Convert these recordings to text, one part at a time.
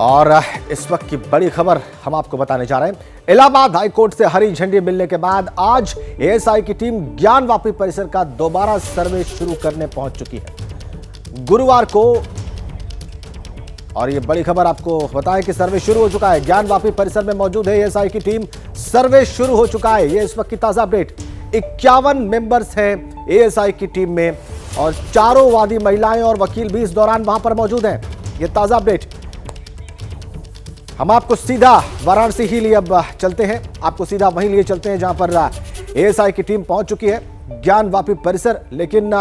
और इस वक्त की बड़ी खबर हम आपको बताने जा रहे हैं। इलाहाबाद हाई कोर्ट से हरी झंडी मिलने के बाद आज एएसआई की टीम ज्ञानवापी परिसर का दोबारा सर्वे शुरू करने पहुंच चुकी है गुरुवार को। और ये बड़ी खबर आपको बताएं कि सर्वे शुरू हो चुका है। ज्ञानवापी परिसर में मौजूद है एएसआई की टीम। सर्वे शुरू हो चुका है। ये इस वक्त की ताजा अपडेट। 51 मेंबर्स हैं एएसआई की टीम में और चारों वादी महिलाएं और वकील भी इस दौरान वहां पर मौजूद हैं। ये ताजा अपडेट हम आपको सीधा वाराणसी ही लिए अब चलते हैं, आपको सीधा वहीं लिए चलते हैं जहां पर एएसआई की टीम पहुंच चुकी है ज्ञानवापी परिसर। लेकिन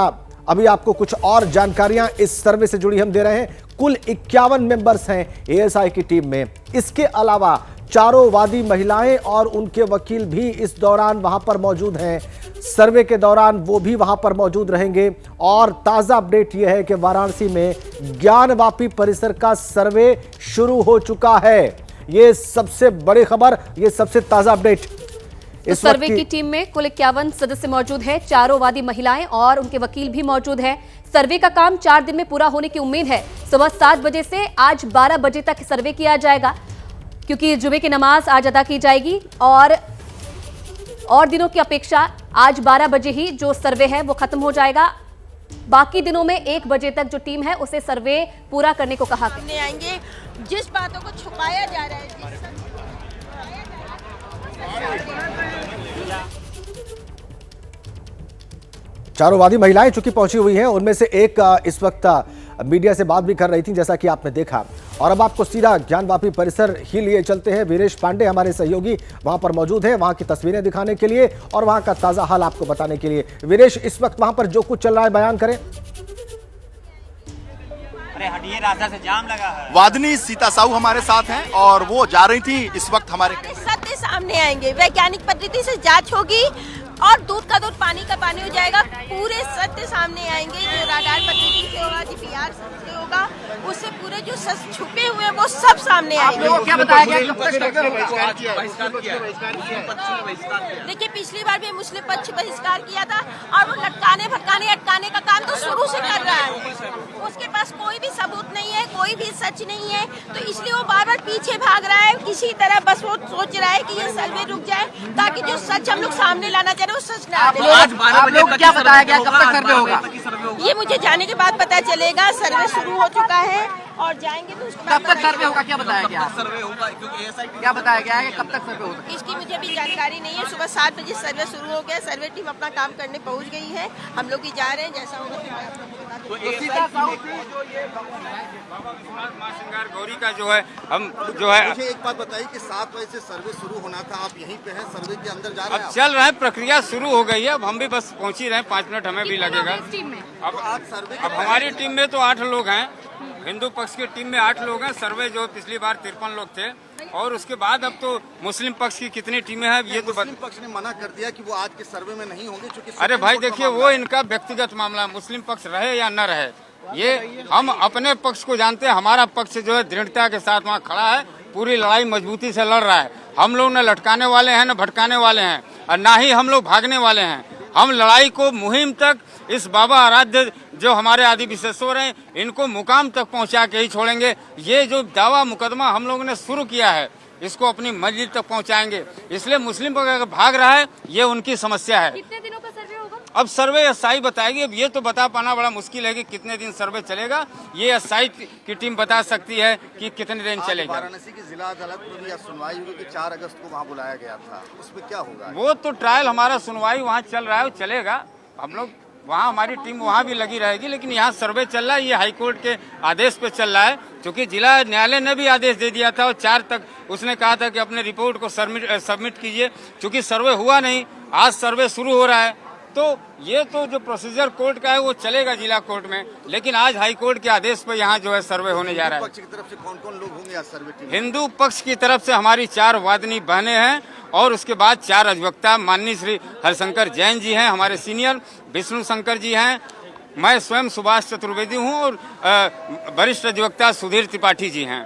अभी आपको कुछ और जानकारियां इस सर्वे से जुड़ी हम दे रहे हैं। कुल 51 मेंबर्स हैं एएसआई की टीम में। इसके अलावा चारों वादी महिलाएं और उनके वकील भी इस दौरान वहां पर मौजूद हैं। सर्वे के दौरान वो भी वहां पर मौजूद रहेंगे। और ताजा अपडेट यह है कि वाराणसी में ज्ञानवापी परिसर का सर्वे शुरू हो चुका है। ये सबसे बड़ी खबर, ये सबसे ताजा अपडेट। इस सर्वे की टीम में कुल 51 सदस्य मौजूद हैं। चारों वादी महिलाएं और उनके वकील भी मौजूद हैं। सर्वे का काम 4 दिन में पूरा होने की उम्मीद है। सुबह 7 बजे से आज 12 बजे तक सर्वे किया जाएगा, क्योंकि जुमे की नमाज आज अदा की जाएगी। और दिनों की अपेक्षा आज 12 बजे ही जो सर्वे है वो खत्म हो जाएगा। बाकी दिनों में 1 बजे तक जो टीम है उसे सर्वे पूरा करने को कहा गया। आएंगे जिस बातों को छुपाया जा रहा है, चारों वादी महिलाएं चूंकि पहुंची हुई हैं, उनमें से एक इस वक्त मीडिया से बात भी कर रही थी, जैसा कि आपने देखा। और अब आपको सीधा ज्ञानवापी परिसर ही लिए चलते हैं। वीरेश पांडे हमारे सहयोगी वहां पर मौजूद हैं, वहां की तस्वीरें दिखाने के लिए और वहां का ताजा हाल आपको बताने के लिए। वीरेश, इस वक्त वहां पर जो कुछ चल रहा है बयान करें। अरे हटिए, रास्ता से जाम लगा है। वादनी सीता साहू हमारे साथ हैं और वो जा रही थी इस वक्त हमारे सत्य सामने आएंगे। वैज्ञानिक पद्धति से जांच होगी और दूध का दूध पानी का पानी हो जाएगा। पूरे सत्य सामने आएंगे। जो राडार पद्धति से होगा, जीपीआर से होगा, उससे पूरे जो सच छुपे हुए हैं वो सब सामने आएंगे। क्या बताया गया? देखिए, पिछली बार भी मुस्लिम पक्ष बहिष्कार किया था और वो लटकाने भटकाने अटकाने का काम तो शुरू से कर रहा है। उसके पास कोई भी सबूत नहीं है, कोई भी सच नहीं है, तो इसलिए वो बार बार पीछे भाग रहा है। किसी तरह बस वो सोच रहा है कि ये सर्वे रुक जाए ताकि जो सच हम लोग सामने लाना चाह रहे हैं वो सच ना आए। आज 12 बजे क्या बताया गया? कब तक सर्वे होगा? ये मुझे जाने के बाद पता चलेगा। सर्वे शुरू हो चुका है और जाएंगे तो उसके बाद कब तक सर्वे होगा? क्या बताया गया? सर्वे होगा क्योंकि क्या बताया गया है कि कब तक सर्वे होगा? इसकी मुझे भी जानकारी नहीं है। सुबह 7 बजे सर्वे शुरू हो गया। सर्वे टीम अपना काम करने पहुंच गई है। हम लोग भी जा रहे हैं। जैसा होगा फिर मैं आप लोगों को बता श्रृंगार गौरी का जो है हम जो है। मुझे एक बात बताइए कि 7 बजे से सर्वे शुरू होना था, आप यहीं पे हैं, सर्वे के अंदर जा रहे हैं? अब चल रहा है, प्रक्रिया शुरू हो गई है। अब हम भी बस पहुंच ही रहे हैं, 5 मिनट हमें भी लगेगा। अब हमारी टीम में तो 8 लोग हैं। हिंदू पक्ष की टीम में 8 लोग हैं। सर्वे जो पिछली बार 53 लोग थे और उसके बाद अब तो मुस्लिम पक्ष की कितनी टीमें हैं ये तो मुस्लिम पक्ष ने मना कर दिया कि वो आज के सर्वे में नहीं होंगे क्योंकि अरे भाई देखिए, वो इनका व्यक्तिगत मामला है। मुस्लिम पक्ष रहे या न रहे, ये हम अपने पक्ष को जानते हैं। हमारा पक्ष जो है दृढ़ता के साथ वहाँ खड़ा है, पूरी लड़ाई मजबूती से लड़ रहा है। हम लोग न लटकाने वाले हैं न भटकाने वाले हैं और ना ही हम लोग भागने वाले हैं। हम लड़ाई को मुहिम तक, इस बाबा आराध्य जो हमारे आदि विशेषवर हैं, इनको मुकाम तक पहुंचा के ही छोड़ेंगे। ये जो दावा मुकदमा हम लोगों ने शुरू किया है, इसको अपनी मंजिल तक पहुंचाएंगे। इसलिए मुस्लिम पक्ष अगर भाग रहा है, ये उनकी समस्या है। कितने दिनों का सर्वे होगा? अब सर्वे एसआई बताएगी। अब ये तो बता पाना बड़ा मुश्किल है कि कितने दिन सर्वे चलेगा। ये एसआई की टीम बता सकती है कि कितने दिन चलेगा। वाराणसी की जिला अदालत में भी सुनवाई हुई कि 4 अगस्त को वहाँ बुलाया गया था, उसमें क्या होगा? वो तो ट्रायल हमारा सुनवाई वहाँ चल रहा है, चलेगा। हम लोग वहाँ, हमारी टीम वहाँ भी लगी रहेगी। लेकिन यहाँ सर्वे चल रहा है, ये हाईकोर्ट के आदेश पे चल रहा है, क्योंकि जिला न्यायालय ने भी आदेश दे दिया था और 4 तक उसने कहा था कि अपने रिपोर्ट को सबमिट कीजिए। क्योंकि सर्वे हुआ नहीं, आज सर्वे शुरू हो रहा है, तो ये तो जो प्रोसीजर कोर्ट का है वो चलेगा जिला कोर्ट में। लेकिन आज हाई कोर्ट के आदेश पर यहाँ जो है सर्वे होने जा रहा है। पक्ष की तरफ से कौन-कौन लोग होंगे आज सर्वे टीम? हिंदू पक्ष की तरफ से हमारी 4 वादनी बहनें हैं और उसके बाद 4 अधिवक्ता। माननीय श्री हरिशंकर जैन जी हैं हमारे सीनियर, विष्णु शंकर जी हैं, मैं स्वयं सुभाष चतुर्वेदी हूं और वरिष्ठ अधिवक्ता सुधीर त्रिपाठी जी हैं।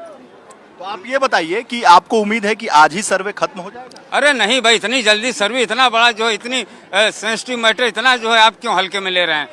तो आप ये बताइए कि आपको उम्मीद है कि आज ही सर्वे खत्म हो जाएगा? अरे नहीं भाई, इतनी जल्दी सर्वे, इतना बड़ा जो है, इतनी सेंसिटिव मैटर, इतना जो है आप क्यों हल्के में ले रहे हैं?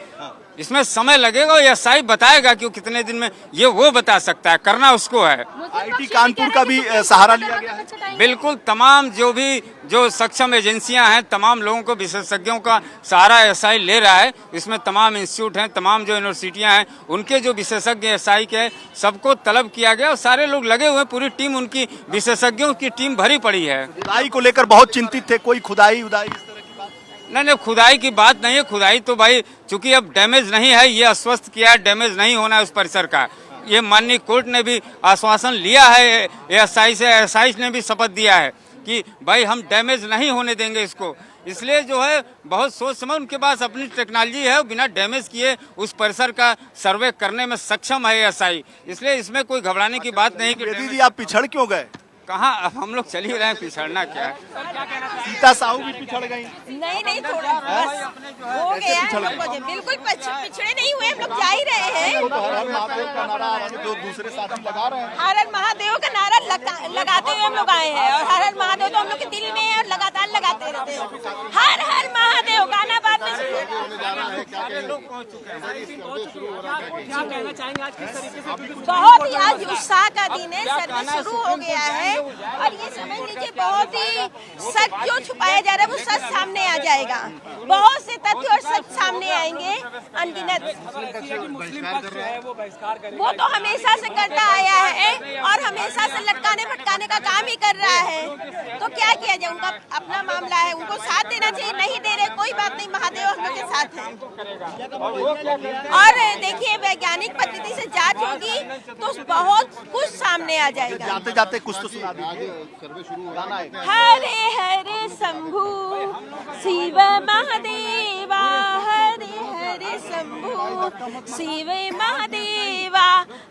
इसमें समय लगेगा और एसआई बताएगा कि वो कितने दिन में, ये वो बता सकता है, करना उसको है। आईटी कानपुर का भी सहारा लिया गया है। बिल्कुल, तमाम जो सक्षम एजेंसियां हैं, तमाम लोगों को, विशेषज्ञों का सहारा एसआई ले रहा है। इसमें तमाम इंस्टीट्यूट हैं, तमाम जो यूनिवर्सिटियां हैं, उनके जो विशेषज्ञ एसआई के, सबको तलब किया गया और सारे लोग लगे हुए हैं। पूरी टीम, उनकी विशेषज्ञों की टीम भरी पड़ी है। खुदाई को लेकर बहुत चिंतित थे, कोई खुदाई उदाई इस तरह की बात? नहीं, खुदाई की बात नहीं है। खुदाई तो भाई चूंकि अब डैमेज नहीं है, ये आश्वस्त किया है, डैमेज नहीं होना है उस परिसर का। ये माननीय कोर्ट ने भी आश्वासन लिया है एएसआई से, एएसआई ने भी शपथ दिया है कि भाई हम डैमेज नहीं होने देंगे इसको। इसलिए जो है बहुत सोच समझ, उनके पास अपनी टेक्नोलॉजी है, बिना डैमेज किए उस परिसर का सर्वे करने में सक्षम है एएसआई। इसलिए इसमें कोई घबराने की बात नहीं। बेदी जी, आप पिछड़ क्यों गए? कहाँ, अब हम लोग चल ही रहे हैं, पिछड़ना क्या है। सीता साहू भी पिछड़ गई। नहीं, थोड़ा बस हो गया हम लोग को, बिल्कुल पिछड़े नहीं हुए, हम लोग जा ही रहे हैं। हर हर महादेव का नारा जो दूसरे साथी लगा रहे हैं, हर हर महादेव का नारा लगाते हुए हम लोग आए हैं, और हर हर महादेव तो हम लोग के दिल में है और लगातार लगाते रहते हैं। हर हर महादेव गाना बाद में बहुत ही आज उत्साह का दिन है, सर्वे शुरू हो गया है और ये समझ लीजिए बहुत ही सच जो छुपाया जा रहा है वो सच सामने आ जाएगा। बहुत से तथ्य और सच सामने आएंगे अनगिनत। वो तो हमेशा से करता आया है और हमेशा से लटकाने भटकाने का काम ही कर रहा है। तो क्या किया जाए, उनका अपना मामला है, उनको साथ देना चाहिए। नहीं दे रहे, कोई बात नहीं, महादेव हम लोग के साथ हैं। और देखिए, वैज्ञानिक पद्धति से जांच होगी तो बहुत कुछ सामने आ जाएगा। जाते जाते कुछ तो सुना दीजिए। हरे हरे शंभु शिव महादेवा, हरे हरे शंभु शिव महादेवा,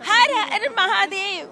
हर हर महादेव।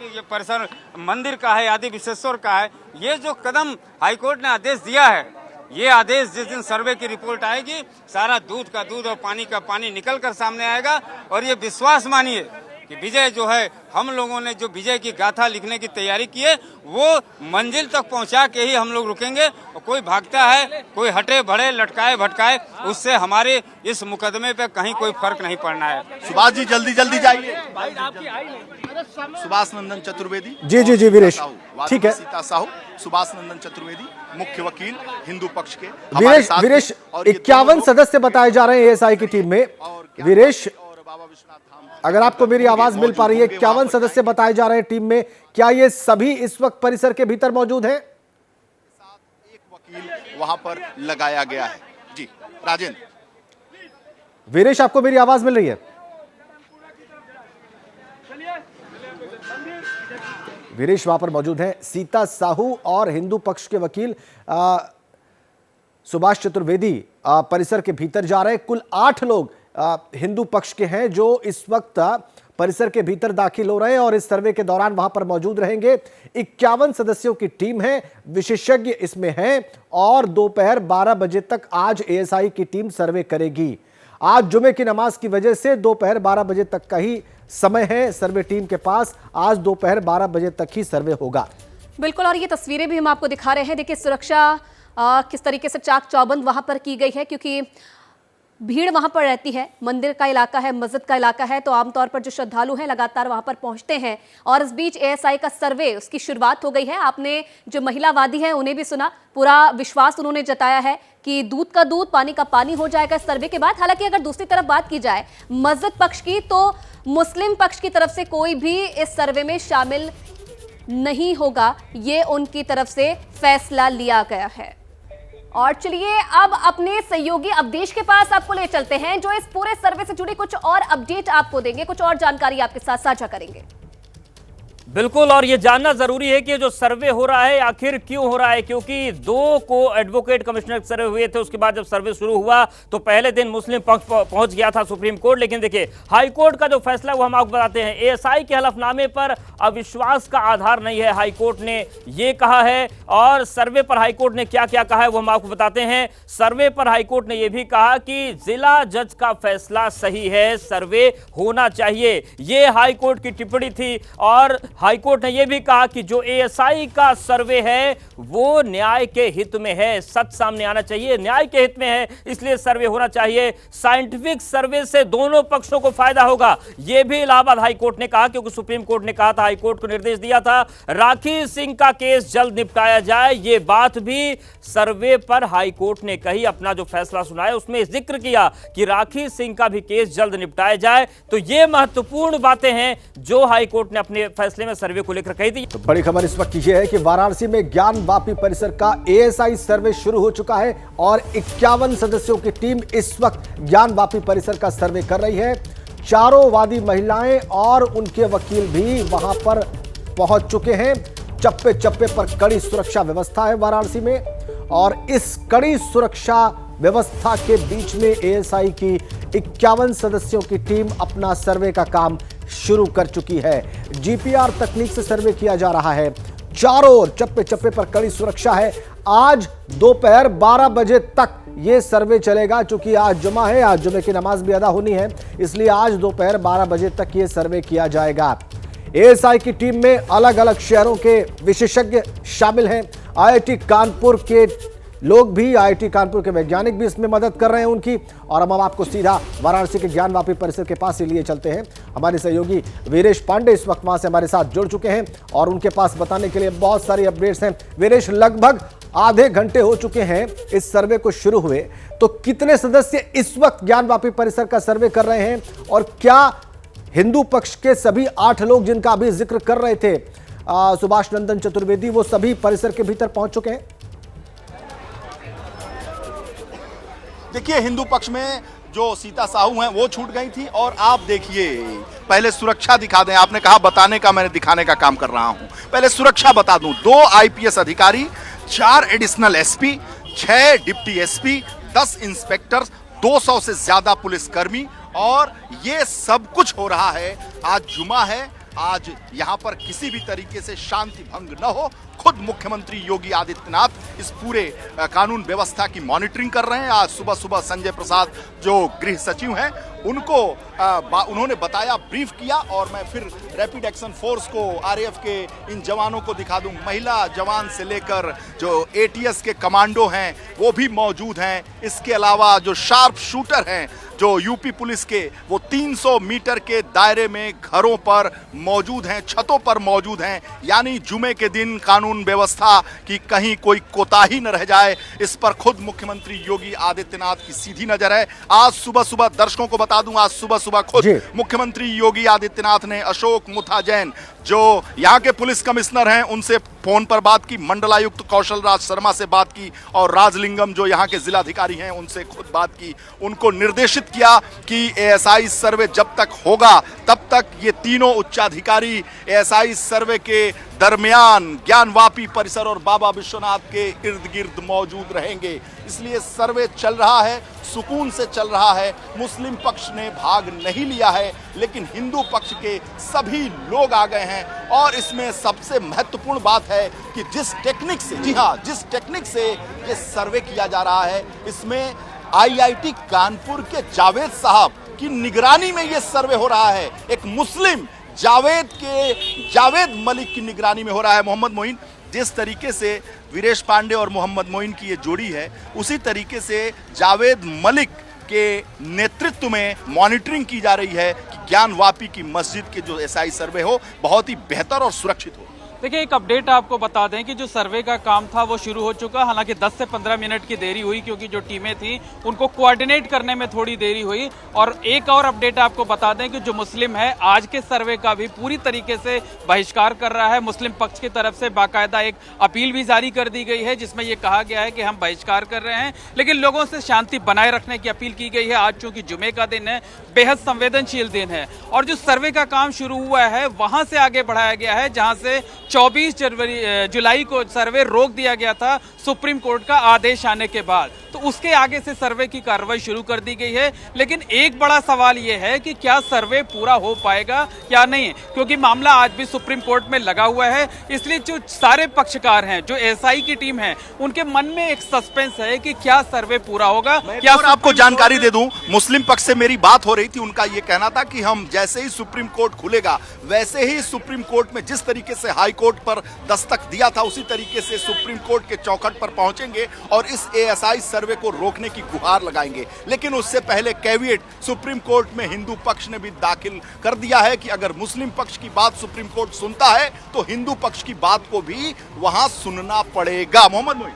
ये परिसर मंदिर का है, आदि विश्वेश्वर का है। ये जो कदम हाईकोर्ट ने आदेश दिया है, ये आदेश जिस दिन सर्वे की रिपोर्ट आएगी, सारा दूध का दूध और पानी का पानी निकल कर सामने आएगा। और ये विश्वास मानिए कि विजय जो है, हम लोगों ने जो विजय की गाथा लिखने की तैयारी की है, वो मंजिल तक पहुंचा के ही हम लोग रुकेंगे। और कोई भागता है, कोई हटे बढ़े, लटकाए भटकाए, उससे हमारे इस मुकदमे पे कहीं कोई फर्क नहीं पड़ना है। सुभाष जी, जल्दी जल्दी जाइए। सुभाष नंदन चतुर्वेदी। जी वीरेश, ठीक है। सीता साहू, सुभाष नंदन चतुर्वेदी, मुख्य वकील हिंदू पक्ष के। वीरेश 51 सदस्य बताए जा रहे हैं एएसआई की टीम में। वीरेश, अगर आपको मेरी आवाज मिल पा रही है, 51 सदस्य बताए जा रहे हैं टीम में, क्या ये सभी इस वक्त परिसर के भीतर मौजूद हैं? एक वकील वहां पर लगाया गया है। जी राजेंद्र। वीरेश, आपको मेरी आवाज मिल रही है? वीरेश वहां पर मौजूद हैं। सीता साहू और हिंदू पक्ष के वकील सुभाष चतुर्वेदी परिसर के भीतर जा रहे हैं। कुल 8 लोग हिंदू पक्ष के हैं जो इस वक्त परिसर के भीतर दाखिल हो रहे हैं और इस सर्वे के दौरान वहां पर मौजूद रहेंगे। 51 सदस्यों की टीम है, विशेषज्ञ इसमें हैं और दोपहर 12 बजे तक आज एएसआई की टीम सर्वे करेगी। आज जुमे की नमाज की वजह से दोपहर 12 बजे तक का ही समय है सर्वे टीम के पास। आज दोपहर 12 बजे तक ही सर्वे होगा। बिल्कुल, और ये तस्वीरें भी हम आपको दिखा रहे हैं। देखिए, सुरक्षा किस तरीके से चाक चौबंद वहां पर की गई है, क्योंकि भीड़ वहां पर रहती है। मंदिर का इलाका है, मस्जिद का इलाका है, तो आमतौर पर जो श्रद्धालु हैं लगातार वहां पर पहुंचते हैं। और इस बीच एएसआई का सर्वे, उसकी शुरुआत हो गई है। आपने जो महिलावादी हैं उन्हें भी सुना, पूरा विश्वास उन्होंने जताया है कि दूध का दूध, पानी का पानी हो जाएगा इस सर्वे के बाद। हालांकि अगर दूसरी तरफ बात की जाए मस्जिद पक्ष की, तो मुस्लिम पक्ष की तरफ से कोई भी इस सर्वे में शामिल नहीं होगा, ये उनकी तरफ से फैसला लिया गया है। और चलिए अब अपने सहयोगी अवधेश के पास आपको ले चलते हैं, जो इस पूरे सर्वे से जुड़ी कुछ और अपडेट आपको देंगे, कुछ और जानकारी आपके साथ साझा करेंगे। बिल्कुल, और ये जानना जरूरी है कि जो सर्वे हो रहा है आखिर क्यों हो रहा है, क्योंकि 2 को एडवोकेट कमिश्नर सर्वे हुए थे। उसके बाद जब सर्वे शुरू हुआ तो पहले दिन मुस्लिम पक्ष पहुंच गया था सुप्रीम कोर्ट। लेकिन देखिए, हाई कोर्ट का जो फैसला वो हम आपको बताते हैं। एएसआई के हलफनामे पर अविश्वास का आधार नहीं है, हाई कोर्ट ने ये कहा है। और सर्वे पर हाई कोर्ट ने क्या क्या कहा है वो हम आपको बताते हैं। सर्वे पर हाई कोर्ट ने यह भी कहा कि जिला जज का फैसला सही है, सर्वे होना चाहिए। ये हाई कोर्ट की टिप्पणी थी। और हाईकोर्ट ने यह भी कहा कि जो एएसआई का सर्वे है वो न्याय के हित में है, सच सामने आना चाहिए, न्याय के हित में है, इसलिए सर्वे होना चाहिए। साइंटिफिक सर्वे से दोनों पक्षों को फायदा होगा, यह भी इलाहाबाद हाईकोर्ट ने कहा, क्योंकि सुप्रीम कोर्ट ने कहा था, हाईकोर्ट को निर्देश दिया था राखी सिंह का केस जल्द निपटाया जाए। यह बात भी सर्वे पर हाईकोर्ट ने कही, अपना जो फैसला सुनाया उसमें जिक्र किया कि राखी सिंह का भी केस जल्द निपटाया जाए। तो ये महत्वपूर्ण बातें हैं जो हाईकोर्ट ने अपने फैसले में सर्वे को लेकर कही थी। तो बड़ी खबर इस वक्त यह है कि वाराणसी में ज्ञानवापी परिसर का एएसआई सर्वे शुरू हो चुका है और 51 सदस्यों की टीम इस वक्त ज्ञानवापी परिसर का सर्वे कर रही है। चारों वादी महिलाएं और उनके वकील भी वहां पर पहुंच चुके हैं। चप्पे चप्पे पर कड़ी सुरक्षा व्यवस्था है वाराणसी में, और इस कड़ी सुरक्षा व्यवस्था के बीच में एएसआई की 51 सदस्यों की टीम अपना सर्वे का काम शुरू कर चुकी है। जीपीआर तकनीक से सर्वे किया जा रहा है। चारों ओर चप्पे चप्पे पर कड़ी सुरक्षा है। आज दोपहर 12 बजे तक ये सर्वे चलेगा, क्योंकि आज जुमा है, आज जुमे की नमाज भी अदा होनी है, इसलिए आज दोपहर 12 बजे तक ये सर्वे किया जाएगा। एएसआई की टीम में अलग अलग शहरों के विशेषज्ञ शामिल हैं। आईआईटी कानपुर के लोग भी, आईआईटी कानपुर के वैज्ञानिक भी इसमें मदद कर रहे हैं उनकी। और हम आपको सीधा वाराणसी के ज्ञानवापी परिसर के पास से लिए चलते हैं। हमारे सहयोगी वीरेश पांडे इस वक्त वहां से हमारे साथ जुड़ चुके हैं और उनके पास बताने के लिए बहुत सारी अपडेट्स हैं। वीरेश, लगभग आधे घंटे हो चुके हैं इस सर्वे को शुरू हुए, तो कितने सदस्य इस वक्त ज्ञानवापी परिसर का सर्वे कर रहे हैं, और क्या हिंदू पक्ष के सभी 8 लोग जिनका अभी जिक्र कर रहे थे सुभाष नंदन चतुर्वेदी, वो सभी परिसर के भीतर पहुंच चुके हैं? देखिए, हिंदू पक्ष में जो सीता साहू हैं वो छूट गई थी, और आप देखिए, पहले सुरक्षा दिखा दें। आपने कहा बताने का, मैंने दिखाने का काम कर रहा हूं। पहले सुरक्षा बता दूं। 2 आईपीएस अधिकारी, 4 additional SP, 6 deputy SP, 10 inspector, 200 से ज्यादा पुलिसकर्मी, और ये सब कुछ हो रहा है। आज जुमा है, आज यहां पर किसी भी तरीके से शांति भंग न हो। खुद मुख्यमंत्री योगी आदित्यनाथ इस पूरे कानून व्यवस्था की मॉनिटरिंग कर रहे हैं। आज सुबह सुबह संजय प्रसाद जो गृह सचिव हैं उनको उन्होंने बताया, ब्रीफ किया, और मैं फिर रैपिड एक्शन फोर्स को, आरएएफ के इन जवानों को दिखा दूं। महिला जवान से लेकर जो एटीएस के कमांडो हैं वो भी मौजूद हैं। इसके अलावा जो शार्प शूटर हैं जो यूपी पुलिस के, वो 300 मीटर के दायरे में घरों पर मौजूद हैं, छतों पर मौजूद हैं। यानी जुमे के दिन कानून व्यवस्था की कहीं कोई कोताही न रह जाए, इस पर खुद मुख्यमंत्री योगी आदित्यनाथ की सीधी नजर है। आज सुबह सुबह दर्शकों को बता दूं, आज सुबह सुबह खुद मुख्यमंत्री योगी आदित्यनाथ ने अशोक मुथा जैन जो यहाँ के पुलिस कमिश्नर हैं उनसे फोन पर बात की, मंडलायुक्त कौशल राज शर्मा से बात की, और राजलिंगम जो यहाँ के जिलाधिकारी हैं उनसे खुद बात की। उनको निर्देशित किया कि एएसआई सर्वे जब तक होगा तब तक ये तीनों उच्चाधिकारी एएसआई सर्वे के दरमियान ज्ञानवापी परिसर और बाबा विश्वनाथ के इर्द गिर्द मौजूद रहेंगे। इसलिए सर्वे चल रहा है, सुकून से चल रहा है। मुस्लिम पक्ष ने भाग नहीं लिया है, लेकिन हिंदू पक्ष के सभी लोग आ गए हैं। और इसमें सबसे महत्वपूर्ण बात है कि जिस टेक्निक से, जी हाँ, जिस टेक्निक से ये सर्वे किया जा रहा है, इसमें आईआईटी कानपुर के जावेद साहब की निगरानी में ये सर्वे हो रहा है। एक मुस्लिम जावेद मलिक की निगरानी में हो रहा है। मोहम्मद मोइन, जिस तरीके से वीरेश पांडे और मोहम्मद मोइन की ये जोड़ी है, उसी तरीके से जावेद मलिक के नेतृत्व में मॉनिटरिंग की जा रही है कि ज्ञानवापी की मस्जिद के जो एसआई सर्वे हो बहुत ही बेहतर और सुरक्षित हो। देखिए, एक अपडेट आपको बता दें कि जो सर्वे का काम था वो शुरू हो चुका। हालांकि 10 से 15 मिनट की देरी हुई, क्योंकि जो टीमें थी उनको कोऑर्डिनेट करने में थोड़ी देरी हुई। और एक और अपडेट आपको बता दें कि जो मुस्लिम है आज के सर्वे का भी पूरी तरीके से बहिष्कार कर रहा है। मुस्लिम पक्ष की तरफ से बाकायदा एक अपील भी जारी कर दी गई है, जिसमें ये कहा गया है कि हम बहिष्कार कर रहे हैं, लेकिन लोगों से शांति बनाए रखने की अपील की गई है। आज चूंकि जुमे का दिन है, बेहद संवेदनशील दिन है, और जो सर्वे का काम शुरू हुआ है वहां से आगे बढ़ाया गया है, जहां से 24 जुलाई को सर्वे रोक दिया गया था सुप्रीम कोर्ट का आदेश आने के बाद। तो उसके आगे से सर्वे की कार्रवाई शुरू कर दी गई है। लेकिन एक बड़ा सवाल यह है कि क्या सर्वे पूरा हो पाएगा या नहीं, क्योंकि मामला आज भी सुप्रीम कोर्ट में लगा हुआ है। इसलिए जो सारे पक्षकार हैं, जो एएसआई की टीम है, उनके मन में एक सस्पेंस है कि क्या सर्वे पूरा होगा। क्या और आपको जानकारी दे दूं, मुस्लिम पक्ष से मेरी बात हो रही थी, उनका यह कहना था कि हम जैसे ही सुप्रीम कोर्ट खुलेगा वैसे ही सुप्रीम कोर्ट में जिस तरीके से हाई कोर्ट पर दस्तक दिया था उसी तरीके से सुप्रीम कोर्ट के चौखट पर पहुंचेंगे और इस एएसआई सर्वे को रोकने की गुहार लगाएंगे। लेकिन उससे पहले कैविएट सुप्रीम कोर्ट में हिंदू पक्ष ने भी दाखिल कर दिया है कि अगर मुस्लिम पक्ष की बात सुप्रीम कोर्ट सुनता है तो हिंदू पक्ष की बात को भी वहां सुनना पड़ेगा। मोहम्मद मोइन।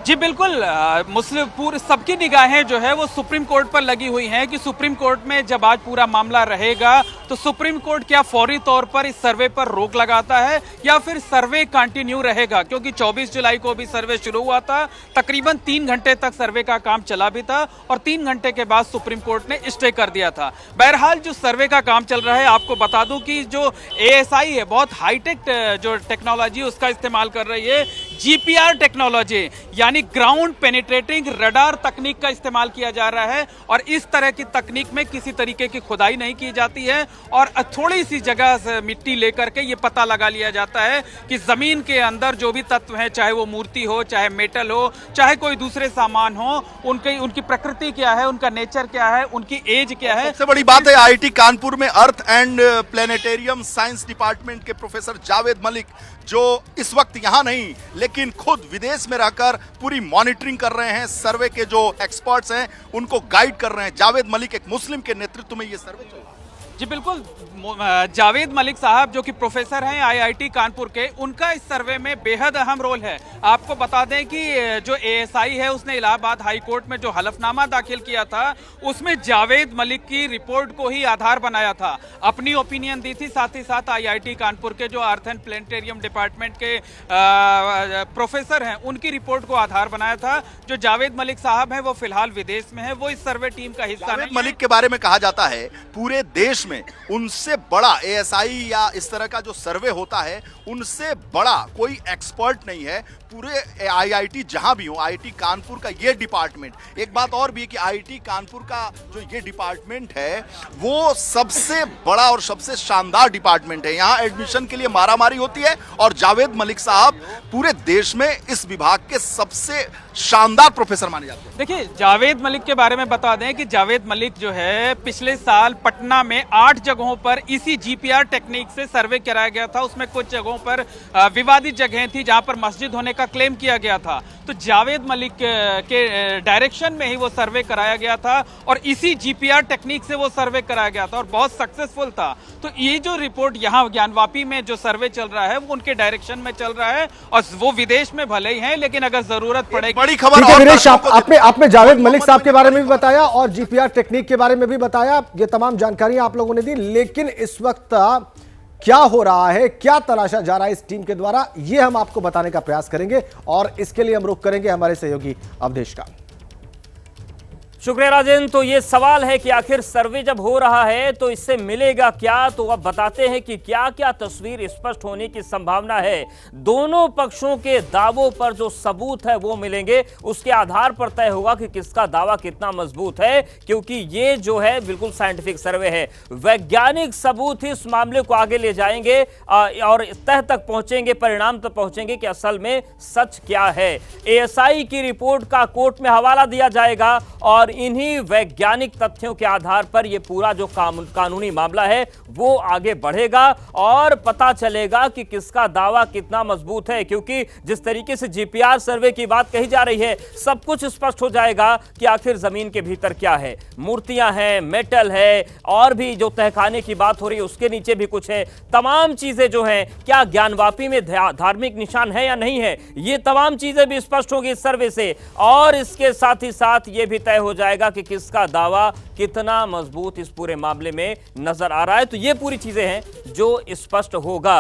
जी बिल्कुल, मुस्लिम पूरे सबकी निगाहें जो है वो सुप्रीम कोर्ट पर लगी हुई हैं कि सुप्रीम कोर्ट में जब आज पूरा मामला रहेगा तो सुप्रीम कोर्ट क्या फौरी तौर पर इस सर्वे पर रोक लगाता है या फिर सर्वे कंटिन्यू रहेगा, क्योंकि 24 जुलाई को भी सर्वे शुरू हुआ था। तकरीबन 3 घंटे तक सर्वे का काम चला भी था और 3 घंटे के बाद सुप्रीम कोर्ट ने स्टे कर दिया था। बहरहाल जो सर्वे का काम चल रहा है, आपको बता दूं कि जो एएसआई है बहुत हाईटेक जो टेक्नोलॉजी उसका इस्तेमाल कर रही है, जीपीआर टेक्नोलॉजी यानी ग्राउंड पेनिट्रेटिंग रडार तकनीक का इस्तेमाल किया जा रहा है। और इस तरह की तकनीक में किसी तरीके की खुदाई नहीं की जाती है और थोड़ी सी जगह से मिट्टी लेकर के ये पता लगा लिया जाता है कि जमीन के अंदर जो भी तत्व हैं, चाहे वो मूर्ति हो, चाहे मेटल हो, चाहे कोई दूसरे सामान हो, उनकी प्रकृति क्या है, उनका नेचर क्या है, उनकी एज क्या है। सबसे बड़ी बात है आईआईटी कानपुर में earth and planetarium science department के प्रोफेसर जावेद मलिक, जो इस वक्त यहां नहीं लेकिन खुद विदेश में रहकर पूरी मॉनिटरिंग कर रहे हैं, सर्वे के जो एक्सपर्ट्स हैं उनको गाइड कर रहे हैं। जावेद मलिक एक मुस्लिम के नेतृत्व में ये सर्वे चल रहा है। जी बिल्कुल, जावेद मलिक साहब जो कि प्रोफेसर हैं आईआईटी कानपुर के, उनका इस सर्वे में बेहद अहम रोल है। आपको बता दें कि जो एएसआई है उसने इलाहाबाद हाई कोर्ट में जो हलफनामा दाखिल किया था उसमें जावेद मलिक की रिपोर्ट को ही आधार बनाया था, अपनी ओपिनियन दी थी। साथ ही साथ आईआईटी कानपुर के जो अर्थ एंड प्लेनेटेरियम डिपार्टमेंट के प्रोफेसर हैं उनकी रिपोर्ट को आधार बनाया था। जो जावेद मलिक साहब हैं वो फिलहाल विदेश में है, वो इस सर्वे टीम का हिस्सा नहीं है। मलिक के बारे में कहा जाता है पूरे देश में उनसे बड़ा एएसआई या इस तरह का जो सर्वे होता है उनसे बड़ा कोई एक्सपर्ट नहीं है पूरे आईआईटी जहां भी हो। आईआईटी कानपुर का ये डिपार्टमेंट, एक बात और भी है कि आईआईटी कानपुर का जो ये डिपार्टमेंट है वो सबसे बड़ा और सबसे शानदार डिपार्टमेंट है। यहां एडमिशन के लिए मारामारी होती है और जावेद मलिक साहब पूरे देश में इस विभाग के सबसे शानदार प्रोफेसर माने जाते हैं। देखिए, जावेद मलिक के बारे में बता दें कि जावेद मलिक जो है पिछले साल पटना में 8 जगहों पर इसी जीपीआर टेक्निक से सर्वे कराया गया था। उसमें कुछ जगहों पर विवादित जगहें थी जहां पर मस्जिद होने का क्लेम किया गया था। तो जावेद मलिक के डायरेक्शन में ही वो सर्वे कराया गया था और इसी जीपीआर टेक्निक से वो सर्वे कराया गया था और बहुत सक्सेसफुल था। तो ये जो रिपोर्ट यहाँ ज्ञानवापी में जो सर्वे चल रहा है वो उनके डायरेक्शन में चल रहा है और वो विदेश में भले ही हैं, लेकिन अगर जरूरत पड़ेगी। बड़ी खबर वीरेश, आपने जावेद मलिक साहब के बारे में भी बताया और जीपीआर टेक्निक के बारे में भी बताया, ये तमाम जानकारियां आप लोगों ने दी। लेकिन इस वक्त क्या हो रहा है, क्या तलाशा जा रहा है इस टीम के द्वारा, ये हम आपको बताने का प्रयास करेंगे और इसके लिए हम रुख करेंगे हमारे सहयोगी अवधेश का। शुक्रिया राजेंद्र। तो ये सवाल है कि आखिर सर्वे जब हो रहा है तो इससे मिलेगा क्या, तो अब बताते हैं कि क्या क्या तस्वीर स्पष्ट होने की संभावना है। दोनों पक्षों के दावों पर जो सबूत है वो मिलेंगे, उसके आधार पर तय होगा कि किसका दावा कितना मजबूत है, क्योंकि ये जो है बिल्कुल साइंटिफिक सर्वे है। वैज्ञानिक सबूत ही इस मामले को आगे ले जाएंगे और तह तक पहुंचेंगे, परिणाम तक पहुंचेंगे कि असल में सच क्या है। एएसआई की रिपोर्ट का कोर्ट में हवाला दिया जाएगा और इन्हीं वैज्ञानिक तथ्यों के आधार पर यह पूरा जो कानूनी मामला है वो आगे बढ़ेगा और पता चलेगा कि किसका दावा कितना मजबूत है। क्योंकि जिस तरीके से जीपीआर सर्वे की बात कही जा रही है, सब कुछ स्पष्ट हो जाएगा कि आखिर जमीन के भीतर क्या है। मूर्तियां हैं, मेटल है और भी जो तहखाने की बात हो रही है उसके नीचे भी कुछ है। तमाम चीजें जो हैं, क्या ज्ञानवापी में धार्मिक निशान है या नहीं है, ये तमाम चीजें भी स्पष्ट होगी इस सर्वे से। और इसके साथ ही साथ ये भी तय हो जाएगा कि किसका दावा कितना मजबूत इस पूरे मामले में नजर आ रहा है। तो ये पूरी चीजें हैं जो स्पष्ट होगा।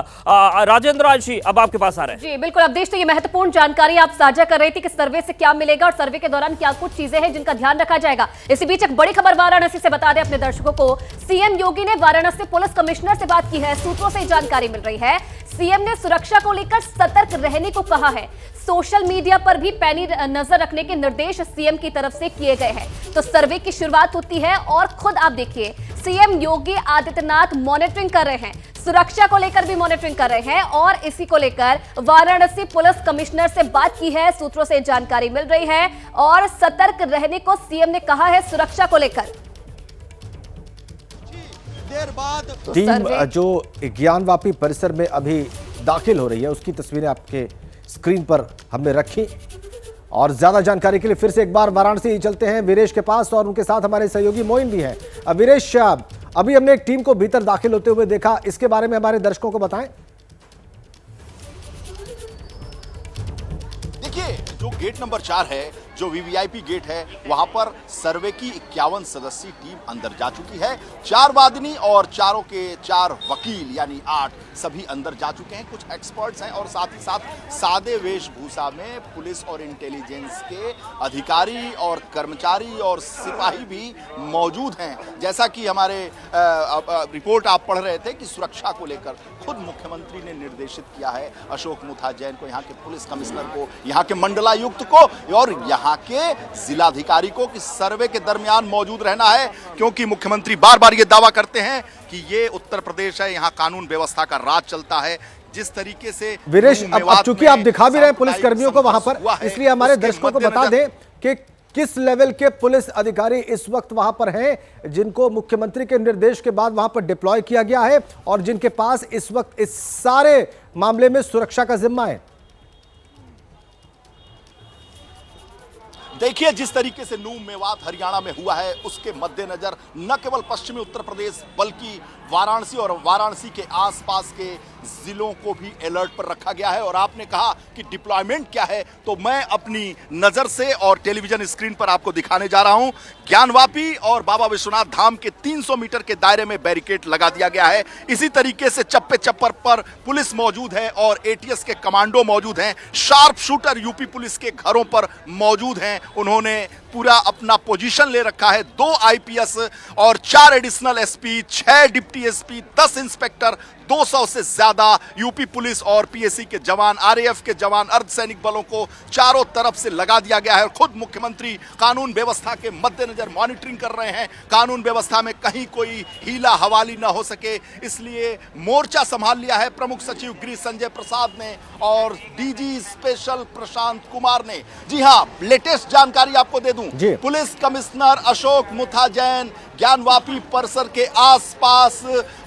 राजेंद्र आंशी, अब आपके पास आ रहे हैं। जी बिल्कुल अवधेश, तो ये महत्वपूर्ण जानकारी आप साझा कर रही थी कि सर्वे से क्या मिलेगा और सर्वे के दौरान क्या कुछ चीजें हैं जिनका ध्यान रखा जाएगा। इसी बीच एक बड़ी खबर वाराणसी से बता दें अपने दर्शकों को, सीएम योगी ने वाराणसी पुलिस कमिश्नर से बात की है। सूत्रों से जानकारी मिल रही है सीएम ने सुरक्षा को लेकर सतर्क रहने को कहा है। सोशल मीडिया पर भी पैनी नजर रखने के निर्देश सीएम की तरफ से किए गए हैं। तो सर्वे की शुरुआत होती है और खुद आप देखिए, सीएम योगी आदित्यनाथ मॉनिटरिंग कर रहे हैं, सुरक्षा को लेकर भी मॉनिटरिंग कर रहे हैं और इसी को लेकर वाराणसी पुलिस कमिश्नर से बात की है। सूत्रों से जानकारी मिल रही है और सतर्क रहने को सीएम ने कहा है सुरक्षा को लेकर। देर बाद टीम जो ज्ञानवापी परिसर में अभी दाखिल हो रही है उसकी तस्वीरें आपके स्क्रीन पर हमने रखी और ज्यादा जानकारी के लिए फिर से एक बार वाराणसी चलते हैं वीरेश के पास और उनके साथ हमारे सहयोगी मोइन भी हैं। वीरेश, अभी हमने एक टीम को भीतर दाखिल होते हुए देखा, इसके बारे में हमारे दर्शकों को बताएं। देखिए, जो गेट नंबर 4 है, जो वीवीआईपी गेट है, वहां पर सर्वे की 51 सदस्यीय टीम अंदर जा चुकी है। 4 वादिनी और चारों के 4 वकील यानी 8 सभी अंदर जा चुके हैं। कुछ एक्सपर्ट्स हैं और साथ ही साथ सादे वेशभूषा में पुलिस और इंटेलिजेंस के अधिकारी और कर्मचारी और सिपाही भी मौजूद हैं। जैसा कि हमारे रिपोर्ट आप पढ़ रहे थे कि सुरक्षा को लेकर खुद मुख्यमंत्री ने निर्देशित किया है अशोक मुथा जैन को, यहाँ के पुलिस कमिश्नर को, यहाँ के मंडलायुक्त को और यहाँ के जिलाधिकारी को कि सर्वे के दरमियान मौजूद रहना है, क्योंकि मुख्यमंत्री बार बार ये दावा करते हैं कि ये उत्तर प्रदेश है, यहाँ कानून व्यवस्था का राज चलता है। जिस तरीके से वीरेश, अब चूंकि आप दिखा भी रहे हैं पुलिस कर्मियों को वहां पर, इसलिए हमारे दर्शकों को बता दें कि किस लेवल के पुलिस अधिकारी इस वक्त वहां पर हैं जिनको मुख्यमंत्री के निर्देश के बाद वहां पर डिप्लॉय किया गया है और जिनके पास इस वक्त इस सारे मामले में सुरक्षा का जिम्मा है। देखिए, जिस तरीके से नूह मेवात हरियाणा में हुआ है उसके मद्देनजर न केवल पश्चिमी उत्तर प्रदेश बल्कि वाराणसी और वाराणसी के आसपास के जिलों को भी अलर्ट पर रखा गया है। और आपने कहा कि डिप्लॉयमेंट क्या है, तो मैं अपनी नजर से और टेलीविजन स्क्रीन पर आपको दिखाने जा रहा हूं। ज्ञानवापी और बाबा विश्वनाथ धाम के 300 मीटर के दायरे में बैरिकेड लगा दिया गया है। इसी तरीके से चप्पे चप्पर पर पुलिस मौजूद है और एटीएस के कमांडो मौजूद हैं। शार्प शूटर यूपी पुलिस के घरों पर मौजूद हैं। उन्होंने पूरा अपना पोजीशन ले रखा है। 2 आईपीएस और 4 additional SP, 6 deputy SP, 10 inspector, 200 से ज्यादा यूपी पुलिस और पीएससी के जवान, आरएएफ के जवान, अर्धसैनिक बलों को चारों तरफ से लगा दिया गया है। और खुद मुख्यमंत्री कानून व्यवस्था के मद्देनजर मॉनिटरिंग कर रहे हैं, कानून व्यवस्था में कहीं कोई हीला हवाली ना हो सके, इसलिए मोर्चा संभाल लिया है प्रमुख सचिव गृह संजय प्रसाद ने और डीजी स्पेशल प्रशांत कुमार ने। जी हां, लेटेस्ट जानकारी आपको दे दूं, पुलिस कमिश्नर अशोक मुथा जैन ज्ञानवापी परिसर के आसपास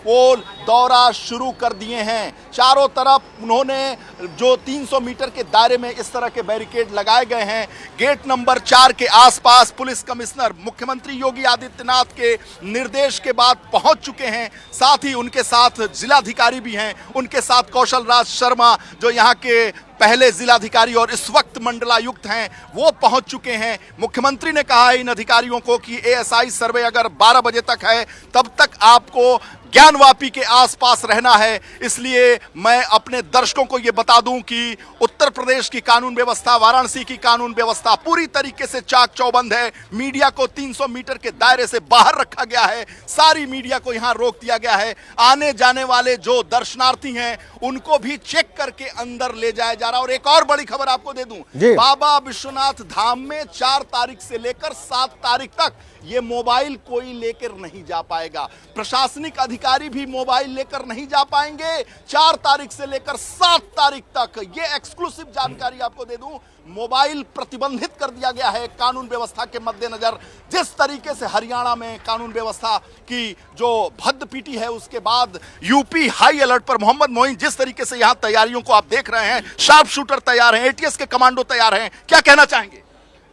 वो दौरा शुरू कर दिए हैं। चारों तरफ उन्होंने जो 300 मीटर के दायरे में इस तरह के बैरिकेड लगाए गए हैं। गेट नंबर 4 के आसपास पुलिस कमिश्नर मुख्यमंत्री योगी आदित्यनाथ के निर्देश के बाद पहुंच चुके हैं। साथ ही उनके साथ जिलाधिकारी भी हैं, उनके साथ कौशल राज शर्मा जो यहाँ के पहले जिलाधिकारी और इस वक्त मंडलायुक्त हैं, वो पहुंच चुके हैं। मुख्यमंत्री ने कहा है इन अधिकारियों को कि एएसआई सर्वे अगर 12 बजे तक है तब तक आपको ज्ञानवापी के आसपास रहना है। इसलिए मैं अपने दर्शकों को यह बता दूं कि उत्तर प्रदेश की कानून व्यवस्था, वाराणसी की कानून व्यवस्था पूरी तरीके से चाक चौबंद है। मीडिया को 300 मीटर के दायरे से बाहर रखा गया है, सारी मीडिया को यहां रोक दिया गया है। आने जाने वाले जो दर्शनार्थी हैं उनको भी चेक करके अंदर ले जाया जा रहा है। और एक और बड़ी खबर आपको दे दूं, बाबा विश्वनाथ धाम में 4 तारीख से लेकर 7 तारीख तक ये मोबाइल कोई लेकर नहीं जा पाएगा। प्रशासनिक अधिकारी भी मोबाइल लेकर नहीं जा पाएंगे 4 तारीख से लेकर 7 तारीख तक। ये एक्सक्लूसिव जानकारी आपको दे दूं, मोबाइल प्रतिबंधित कर दिया गया है कानून व्यवस्था के मद्देनजर। जिस तरीके से हरियाणा में कानून व्यवस्था की जो भद्द पीटी है उसके बाद यूपी हाई अलर्ट पर। मोहम्मद मोइन, जिस तरीके से यहां तैयारियों को आप देख रहे हैं, शार्प शूटर तैयार हैं, एटीएस के कमांडो तैयार हैं, क्या कहना चाहेंगे?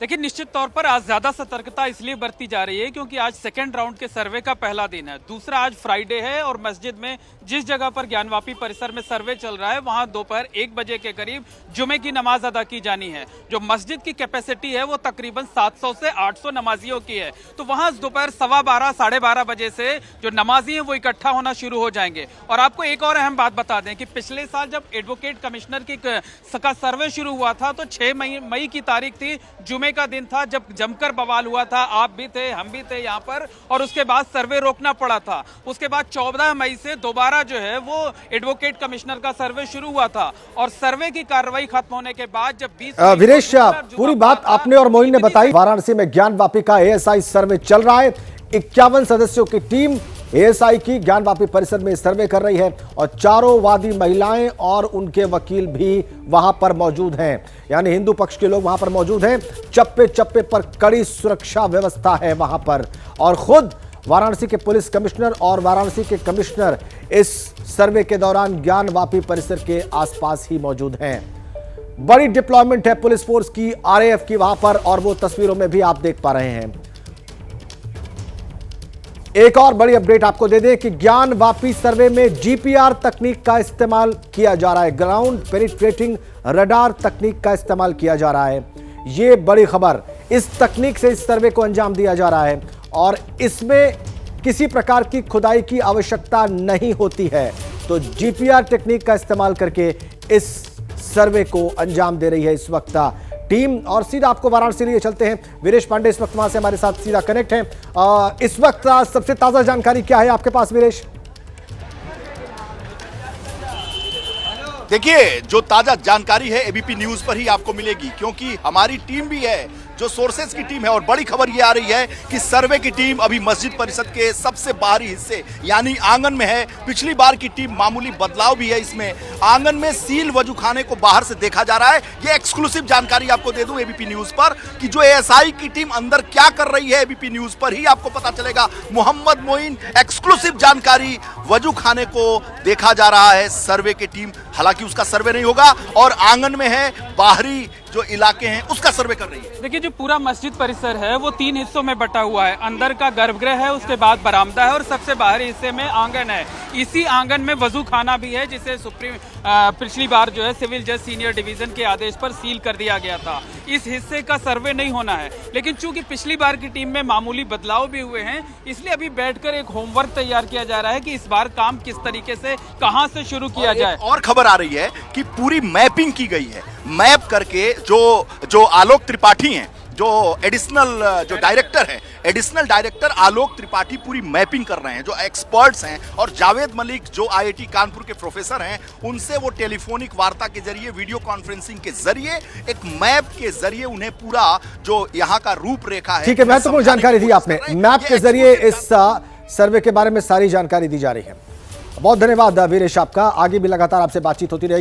देखिए, निश्चित तौर पर आज ज्यादा सतर्कता इसलिए बरती जा रही है क्योंकि आज सेकेंड राउंड के सर्वे का पहला दिन है। दूसरा, आज फ्राइडे है और मस्जिद में जिस जगह पर ज्ञानवापी परिसर में सर्वे चल रहा है वहां दोपहर 1 बजे के करीब जुमे की नमाज अदा की जानी है। जो मस्जिद की कैपेसिटी है वो तकरीबन 700 से 800 नमाजियों की है। तो वहां दोपहर 12:15 साढ़े 12 बजे से जो नमाजी हैं वो इकट्ठा होना शुरू हो जाएंगे। और आपको एक और अहम बात बता दें कि पिछले साल जब एडवोकेट कमिश्नर का सर्वे शुरू हुआ था तो 6 मई की तारीख थी जुमे समय का दिन था जब जमकर बवाल हुआ था, आप भी थे, हम भी थे यहाँ पर, और उसके बाद सर्वे रोकना पड़ा था। उसके बाद 14 मई से दोबारा जो है वो एडवोकेट कमिश्नर का सर्वे शुरू हुआ था, और सर्वे की कार्रवाई खत्म होने के बाद जब 20 वीरेश, पूरी बात आपने और मोइन ने बताई। वाराणसी में ज्ञानवापी का एएसआई सर्वे चल रहा है। 51 सदस्यों की टीम एएसआई की ज्ञानवापी परिसर में सर्वे कर रही है और चारों वादी महिलाएं और उनके वकील भी वहां पर मौजूद हैं, यानी हिंदू पक्ष के लोग वहां पर मौजूद हैं। चप्पे चप्पे पर कड़ी सुरक्षा व्यवस्था है वहां पर, और खुद वाराणसी के पुलिस कमिश्नर और वाराणसी के कमिश्नर इस सर्वे के दौरान ज्ञानवापी परिसर के आसपास ही मौजूद हैं। बड़ी डिप्लॉयमेंट है पुलिस फोर्स की, आरएएफ की वहां पर, और वो तस्वीरों में भी आप देख पा रहे हैं। एक और बड़ी अपडेट आपको दे दें कि ज्ञानवापी सर्वे में जीपीआर तकनीक का इस्तेमाल किया जा रहा है, ग्राउंड पेनिट्रेटिंग रडार तकनीक का इस्तेमाल किया जा रहा है। यह बड़ी खबर, इस तकनीक से इस सर्वे को अंजाम दिया जा रहा है और इसमें किसी प्रकार की खुदाई की आवश्यकता नहीं होती है। तो जीपीआर टेक्निक का इस्तेमाल करके इस सर्वे को अंजाम दे रही है इस वक्त टीम। और सीधा आपको वाराणसी लिए चलते हैं। वीरेश पांडे इस वक्त वहां से हमारे साथ सीधा कनेक्ट हैं। इस वक्त सबसे ताजा जानकारी क्या है आपके पास वीरेश? देखिए, जो ताजा जानकारी है एबीपी न्यूज पर ही आपको मिलेगी, क्योंकि हमारी टीम भी है, जो सोर्सेज की टीम है। और बड़ी खबर ये आ रही है कि सर्वे की टीम अभी मस्जिद परिसर के सबसे बाहरी हिस्से यानी आंगन में है। पिछली बार की टीम मामूली बदलाव भी है इसमें। आंगन में सील वजूखाने को बाहर से देखा जा रहा है। ये एक्सक्लूसिव जानकारी आपको दे दूं एबीपी न्यूज पर कि जो एएसआई की टीम अंदर क्या कर रही है, एबीपी न्यूज पर ही आपको पता चलेगा। मोहम्मद मोइन, एक्सक्लूसिव जानकारी, वजूखाने को देखा जा रहा है सर्वे की टीम। हालांकि उसका सर्वे नहीं होगा और आंगन में है, बाहरी जो इलाके हैं उसका सर्वे कर रही है। देखिए, जो पूरा मस्जिद परिसर है वो 3 हिस्सों में बटा हुआ है। अंदर का गर्भगृह है, उसके बाद बरामदा है और सबसे बाहरी हिस्से में आंगन है। इसी आंगन में वजू खाना भी है, जिसे पिछली बार जो है सिविल जज सीनियर डिवीजन के आदेश पर सील कर दिया गया था। इस हिस्से का सर्वे नहीं होना है, लेकिन चूंकि पिछली बार की टीम में मामूली बदलाव भी हुए हैं, इसलिए अभी बैठकर एक होमवर्क तैयार किया जा रहा है कि इस बार काम किस तरीके से, कहां से शुरू किया जाए। और खबर आ रही है कि पूरी मैपिंग की गई है। मैप करके जो आलोक त्रिपाठी हैं, जो एडिशनल जो डायरेक्टर है, एडिशनल डायरेक्टर आलोक त्रिपाठी पूरी मैपिंग कर रहे हैं। जो एक्सपर्ट्स हैं और जावेद मलिक जो आईआईटी कानपुर के प्रोफेसर हैं, उनसे वो टेलीफोनिक वार्ता के जरिए, वीडियो कॉन्फ्रेंसिंग के जरिए, एक मैप के जरिए उन्हें पूरा जो यहाँ का रूपरेखा है। ठीक है, महत्वपूर्ण जानकारी दी आपने। मैप के जरिए इस सर्वे के बारे में सारी जानकारी दी जा रही है। बहुत धन्यवाद वीरेश आपका। आगे भी लगातार आपसे बातचीत होती रहेगी।